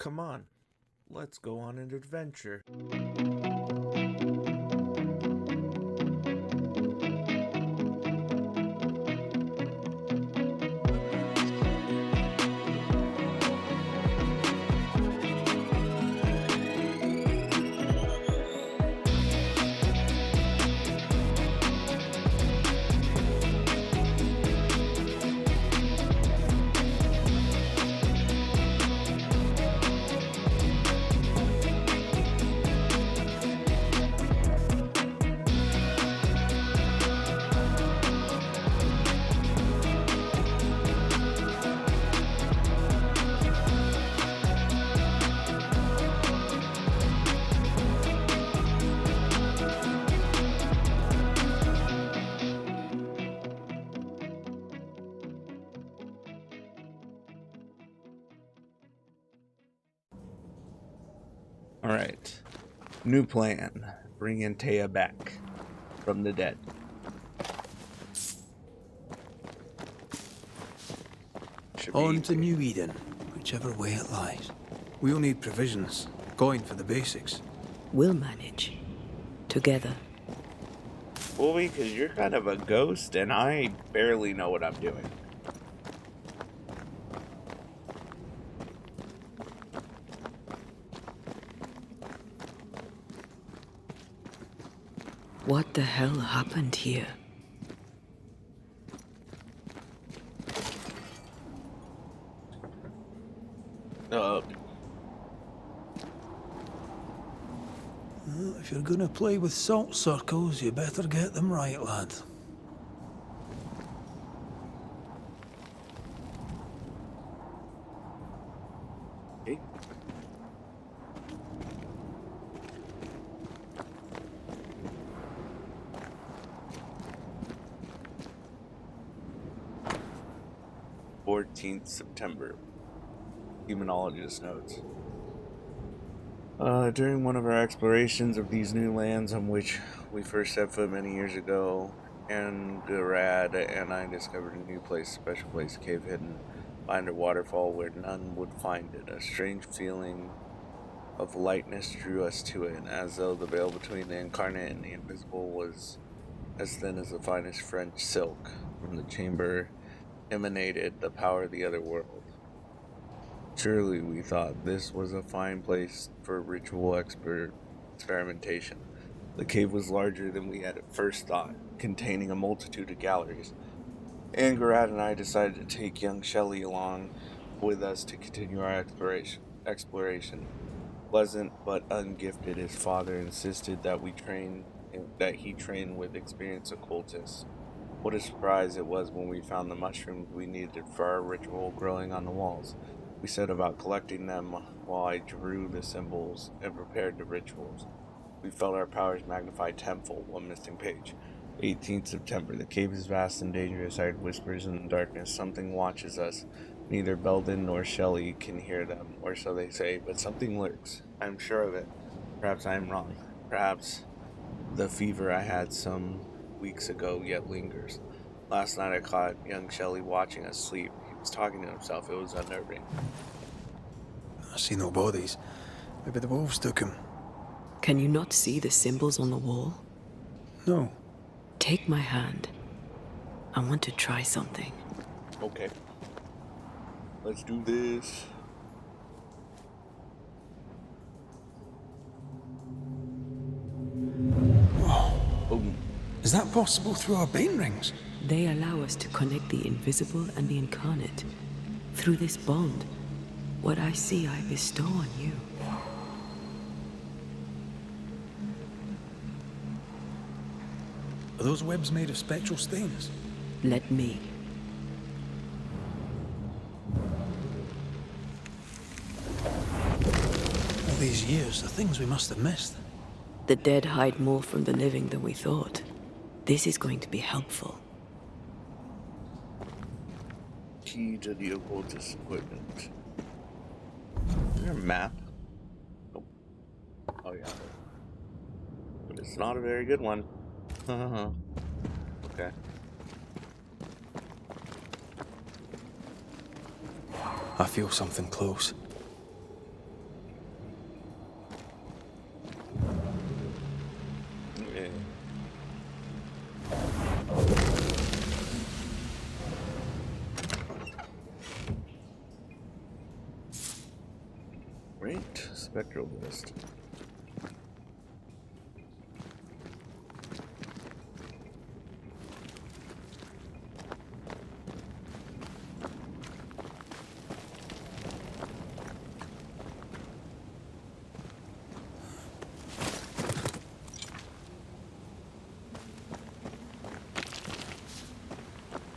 Come on, let's go on an adventure. Alright. New plan. Bring Antea back from the dead. Should be On to easy. New Eden, whichever way it lies. We'll need provisions, coin for the basics. We'll manage. Together. Well, because you're kind of a ghost and I barely know what I'm doing. What the hell happened here? Well, if you're gonna play with salt circles, you better get them right, lad. Okay. September 14th. Humanologist notes. During one of our explorations of these new lands on which we first set foot many years ago, Angarad and I discovered a new place, special place, cave hidden behind a waterfall where none would find it. A strange feeling of lightness drew us to it, as though the veil between the incarnate and the invisible was as thin as the finest French silk. From the chamber emanated the power of the other world. Surely, we thought, this was a fine place for ritual experimentation. The cave was larger than we had at first thought, containing a multitude of galleries. Angarad and I decided to take young Shelley along with us to continue our exploration. Pleasant but ungifted, his father insisted that he train with experienced occultists. What a surprise it was when we found the mushrooms we needed for our ritual growing on the walls. We set about collecting them while I drew the symbols and prepared the rituals. We felt our powers magnified tenfold. One missing page. 18th September. The cave is vast and dangerous. I heard whispers in the darkness. Something watches us. Neither Belden nor Shelley can hear them, or so they say, but something lurks. I am sure of it. Perhaps I am wrong. Perhaps the fever I had some weeks ago yet lingers. Last night I caught young Shelley watching us sleep. He was talking to himself. It was unnerving. I see no bodies. Maybe the wolves took him. Can you not see the symbols on the wall? No. Take my hand. I want to try something. Okay. Let's do this. Oh. Is that possible through our bane rings? They allow us to connect the invisible and the incarnate. Through this bond, what I see I bestow on you. Are those webs made of spectral stains? Let me. All these years, the things we must have missed. The dead hide more from the living than we thought. This is going to be helpful. Key to the occultist equipment. Is there a map? Nope. Oh yeah. But it's not a very good one. Okay. I feel something close. Great. Spectral Vest.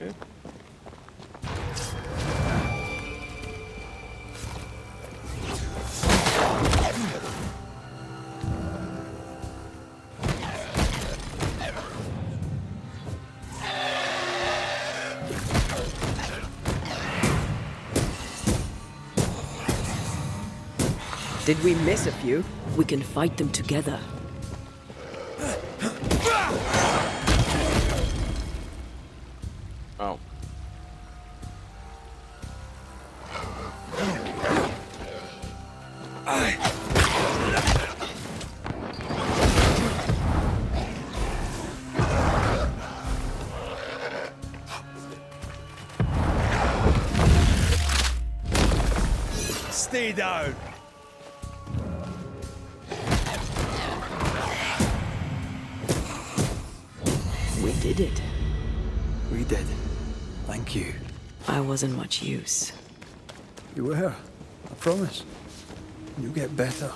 Okay. Did we miss a few? We can fight them together. Oh. Stay down. We did it. We did. Thank you. I wasn't much use. You were. I promise. You'll get better.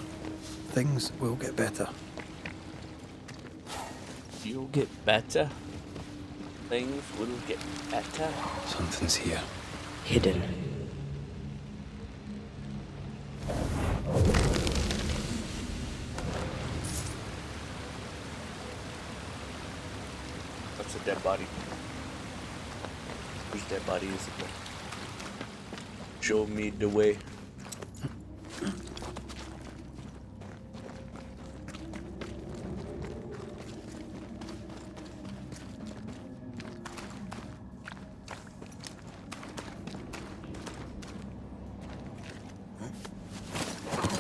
Things will get better. You'll get better. Things will get better. Something's here. Hidden. That's a dead body. Whose dead body is it? Show me the way.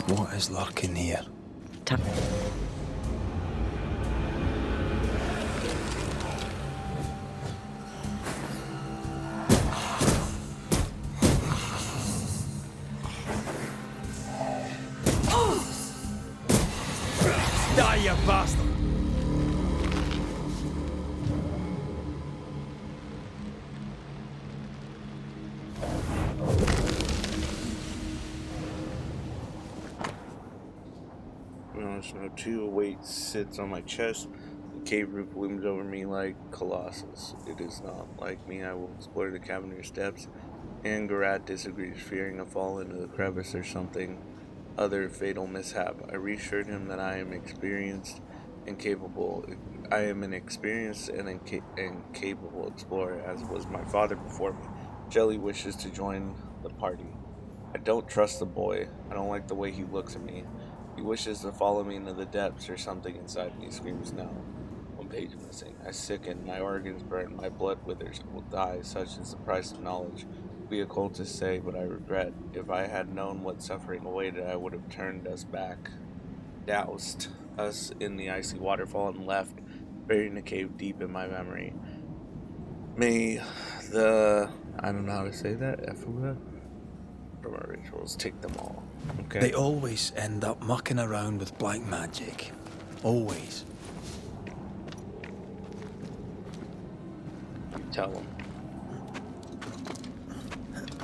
What is lurking here? Ta- Die, you bastard! No 2 weight sits on my chest. The cave roof looms over me like Colossus. It is not like me. I will explore the cavern steps. And Garat disagrees, fearing a fall into the crevice or something other fatal mishap. I reassured him that I am experienced and capable. I am an experienced and capable explorer, as was my father before me. Jelly wishes to join the party. I don't trust the boy. I don't like the way he looks at me. He wishes to follow me into the depths, or something inside me screams no. One page missing. I sicken, my organs burn, my blood withers, I will die. Such is the price of knowledge. Be occultists say, but I regret. If I had known what suffering awaited, I would have turned us back, doused us in the icy waterfall, and left, burying the cave deep in my memory. May the... I don't know how to say that. Efuga? From our rituals, take them all. Okay. They always end up mucking around with black magic. Always. Tell them.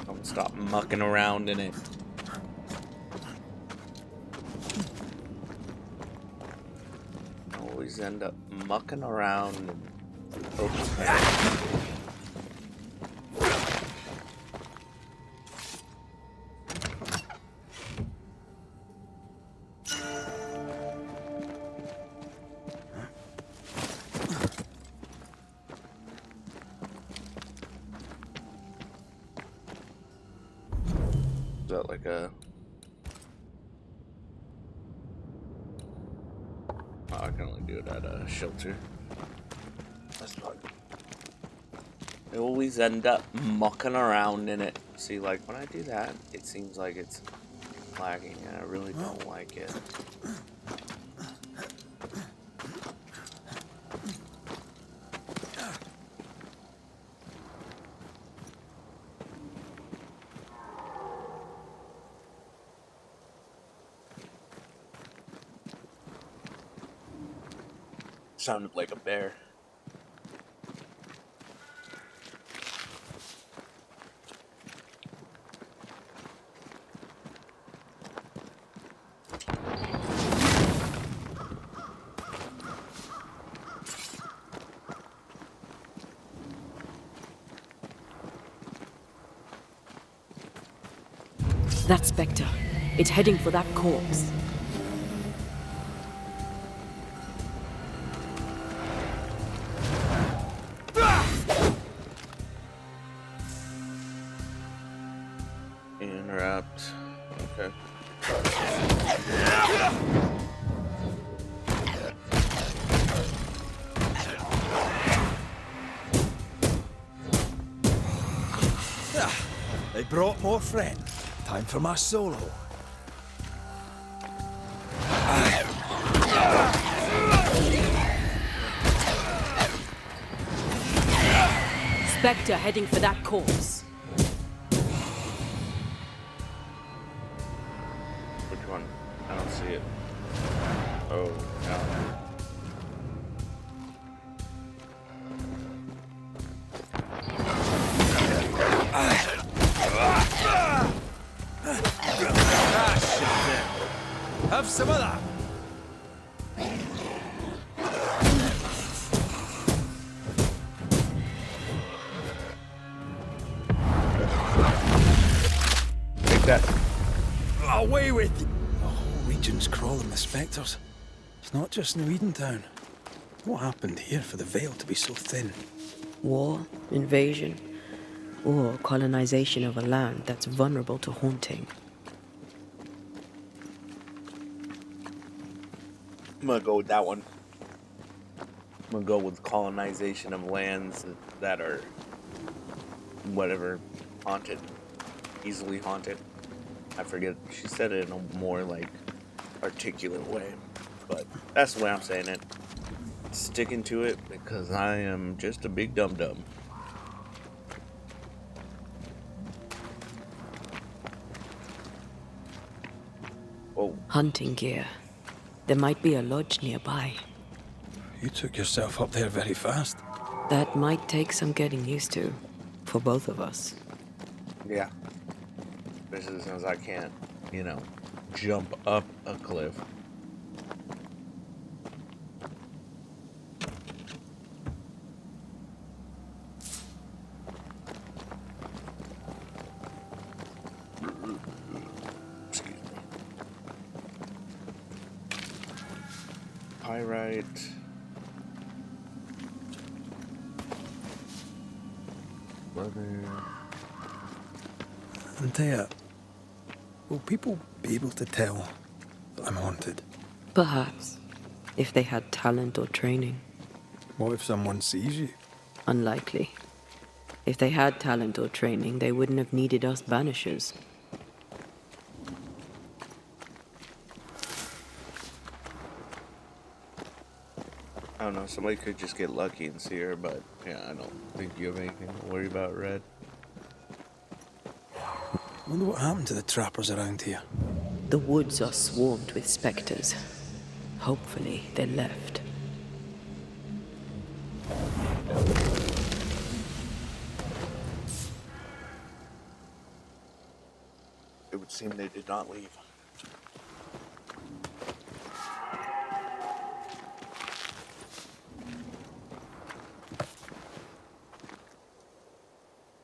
Don't stop mucking around in it. Always end up mucking around and is that like a... Oh, I can only do it at a shelter. That's not... I always end up mucking around in it. See, like, when I do that, it seems like it's lagging, and I really don't like it. Sounded like a bear. That Spectre. It's heading for that corpse. Interrupt. Okay. They brought more friends. Time for my solo. Spectre heading for that corpse. Which one? I don't see it. Oh, no. Have some of that. Take that. Away with you. The whole region's crawling with spectres. It's not just New Edentown. What happened here for the veil to be so thin? War, invasion, or colonization of a land that's vulnerable to haunting. I'm gonna go with that one. I'm gonna go with colonization of lands that are whatever, haunted, easily haunted. I forget, she said it in a more like articulate way, but that's the way I'm saying it. Sticking to it because I am just a big dum-dum. Oh, Hunting gear. There might be a lodge nearby. You took yourself up there very fast. That might take some getting used to, for both of us. yeah. Especially since I can't, jump up a cliff. Excuse me. Pyrite. Leather. Antea, will people be able to tell that I'm haunted? Perhaps, if they had talent or training. What if someone sees you? Unlikely. If they had talent or training, they wouldn't have needed us banishers. I don't know, somebody could just get lucky and see her, but yeah, I don't think you have anything to worry about, Red. Wonder what happened to the trappers around here. The woods are swarmed with specters. Hopefully, they left. It would seem they did not leave.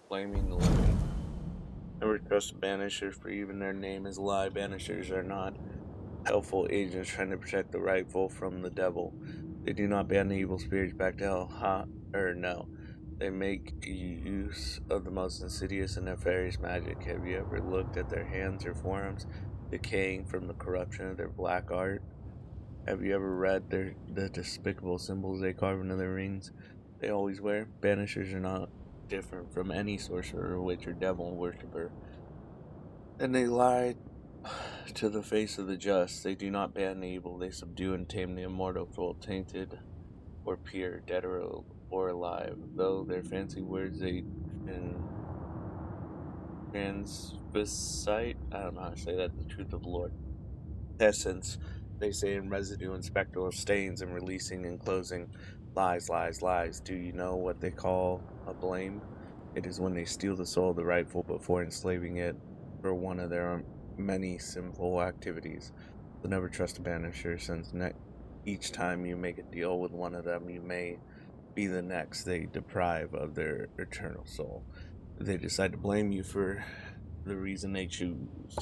Blaming the living. Never trust the Banishers, for even their name is a lie. Banishers are not helpful agents trying to protect the rightful from the devil. They do not ban the evil spirits back to hell, no. They make use of the most insidious and nefarious magic. Have you ever looked at their hands or forearms, decaying from the corruption of their black art? Have you ever read the despicable symbols they carve into their rings they always wear? Banishers are not different from any sorcerer, witch, or devil worshipper. And they lie to the face of the just. They do not ban the evil, they subdue and tame the immortal, full tainted or pure, dead or alive. Though their fancy words they can transvestite, I don't know how to say that, the truth of the Lord. Essence, They say in residue and spectral stains and releasing and closing. Lies, lies, lies. Do you know what they call a blame? It is when they steal the soul of the rightful before enslaving it for one of their many sinful activities. So never trust a banisher, since each time you make a deal with one of them, you may be the next they deprive of their eternal soul. They decide to blame you for the reason they choose.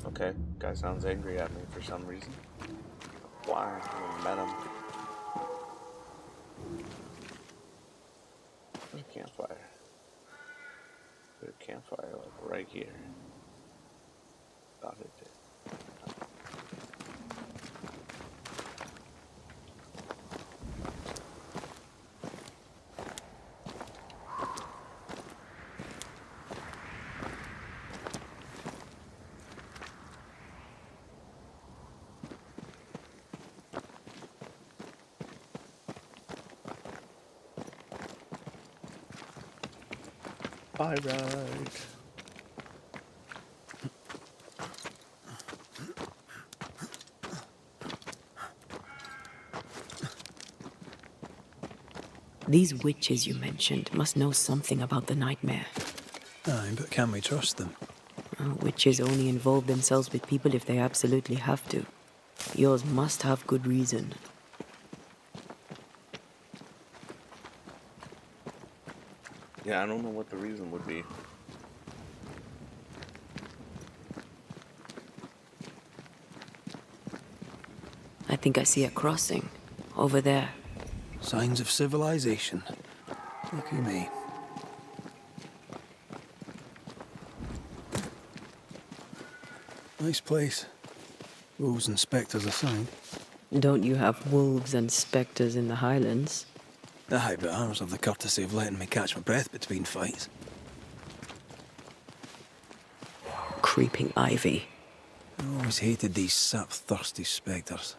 Okay, guy sounds angry at me for some reason. Why? I met him. There's a campfire. There's a campfire like right here. Thought it did. Bye, right. These witches you mentioned must know something about the nightmare. Aye, but can we trust them? Witches only involve themselves with people if they absolutely have to. Yours must have good reason. Yeah, I don't know what the reason would be. I think I see a crossing. Over there. Signs of civilization. Lucky me. Nice place. Wolves and spectres aside. Don't you have wolves and spectres in the Highlands? Aye, but ours have the courtesy of letting me catch my breath between fights. Creeping ivy. I always hated these sap-thirsty spectres.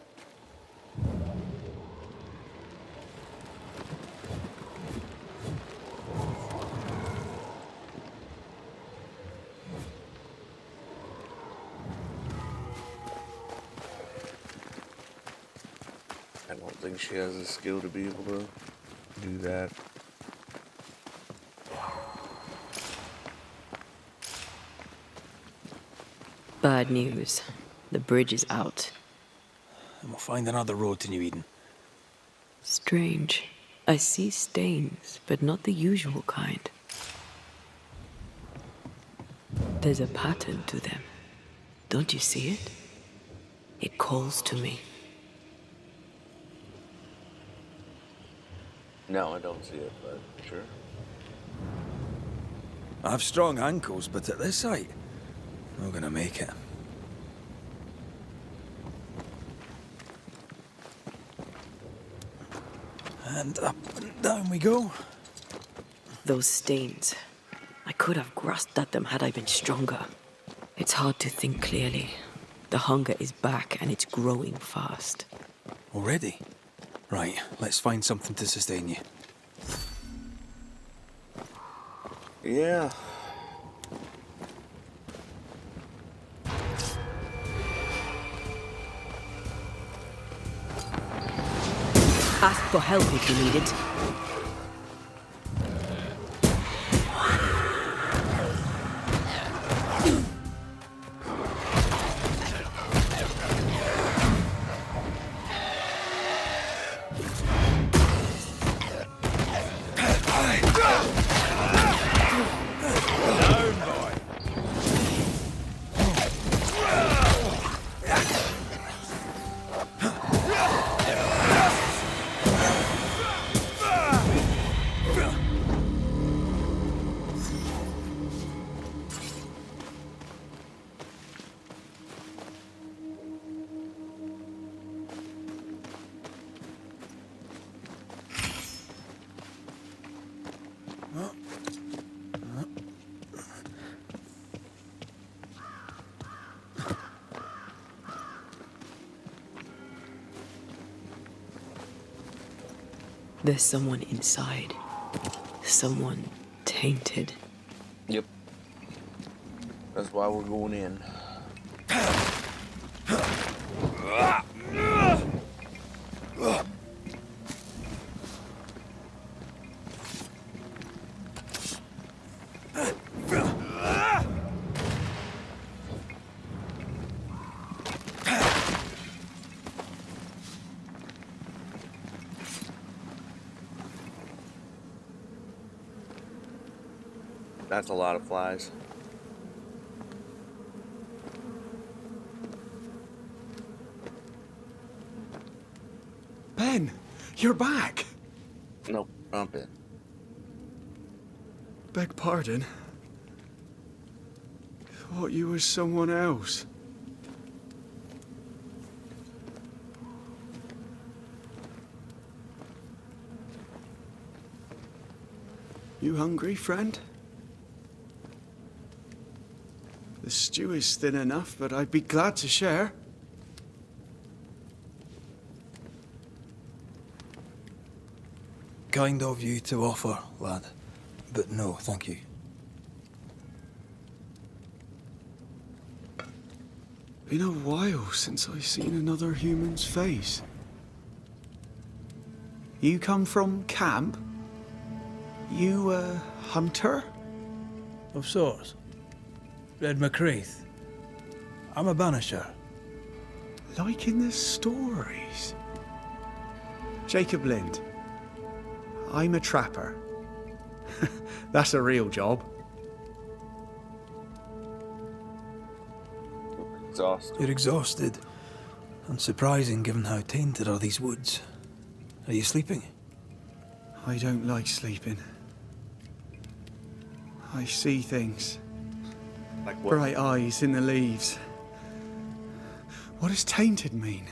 I don't think she has the skill to be able to do that. Bad news. The bridge is out. And we'll find another road to New Eden. Strange. I see stains, but not the usual kind. There's a pattern to them. Don't you see it? It calls to me. No, I don't see it, but sure. I have strong ankles, but at this height, I'm gonna make it. And up and down we go. Those stains. I could have grasped at them had I been stronger. It's hard to think clearly. The hunger is back and it's growing fast. Already? Right, let's find something to sustain you. Yeah. Ask for help if you need it. There's someone inside. Someone tainted. Yep. That's why we're going in. That's a lot of flies. Ben, you're back. Nope, bump it. Beg pardon. Thought you was someone else. You hungry, friend? The stew is thin enough, but I'd be glad to share. Kind of you to offer, lad. But no, thank you. Been a while since I've seen another human's face. You come from camp? You a hunter? Of sorts. Red McCraith. I'm a banisher. Like in the stories. Jacob Lind. I'm a trapper. That's a real job. Exhausted. You're exhausted. Unsurprising given how tainted are these woods. Are you sleeping? I don't like sleeping. I see things. Like what? Bright eyes in the leaves. What does tainted mean?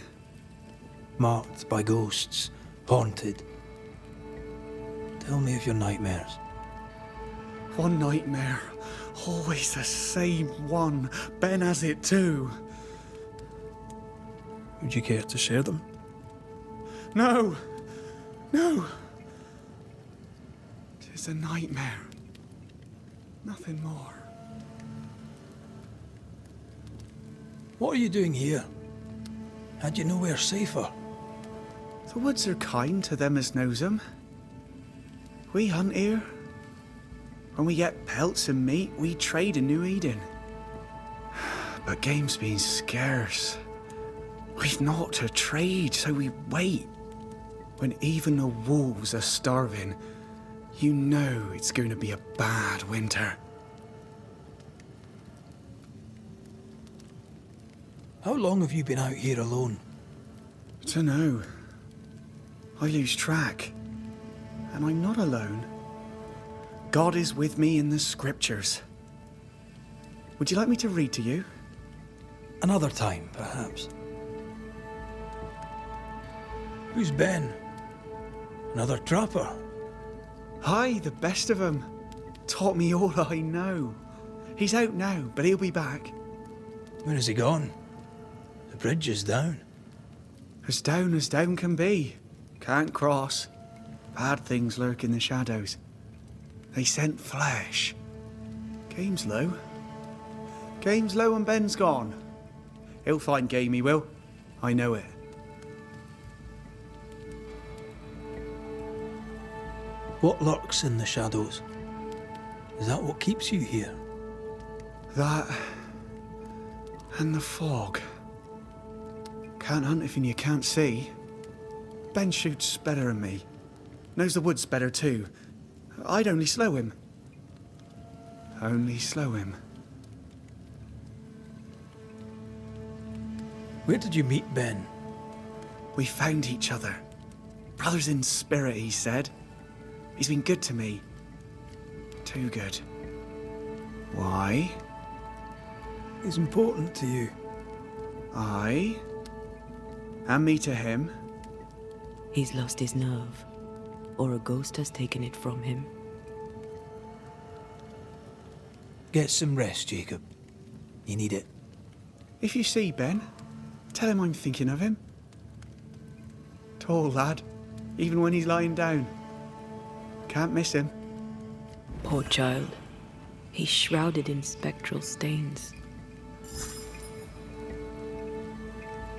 Marked by ghosts. Haunted. Tell me of your nightmares. One nightmare. Always the same one. Ben has it too. Would you care to share them? No! No! Tis a nightmare. Nothing more. What are you doing here? Had you nowhere safer? The woods are kind to them as knows 'em. We hunt here. When we get pelts and meat, we trade in New Eden. But game's been scarce. We've naught to trade, so we wait. When even the wolves are starving, you know it's going to be a bad winter. How long have you been out here alone? Dunno. I lose track. And I'm not alone. God is with me in the scriptures. Would you like me to read to you? Another time, perhaps. Who's Ben? Another trapper? Aye, the best of 'em. Taught me all I know. He's out now, but he'll be back. When is he gone? The bridge is down. As down can be. Can't cross. Bad things lurk in the shadows. They scent flesh. Game's low. Game's low and Ben's gone. He'll find game, he will. I know it. What lurks in the shadows? Is that what keeps you here? That and the fog. Can't hunt if you can't see. Ben shoots better than me. Knows the woods better too. I'd only slow him. Only slow him. Where did you meet Ben? We found each other. Brothers in spirit, he said. He's been good to me. Too good. Why? He's important to you. I? And me to him? He's lost his nerve, or a ghost has taken it from him. Get some rest, Jacob. You need it. If you see Ben, tell him I'm thinking of him. Tall lad, even when he's lying down. Can't miss him. Poor child. He's shrouded in spectral stains.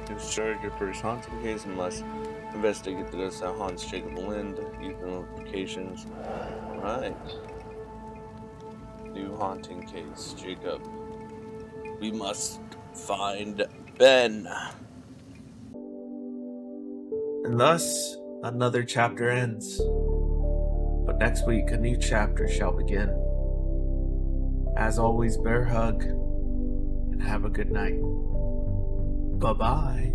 Discharge your first haunting case and must investigate the ghost that haunts Jacob Lind. Use the notifications. Right. New haunting case, Jacob. We must find Ben. And thus, another chapter ends. But next week, a new chapter shall begin. As always, bear hug and have a good night. Bye bye.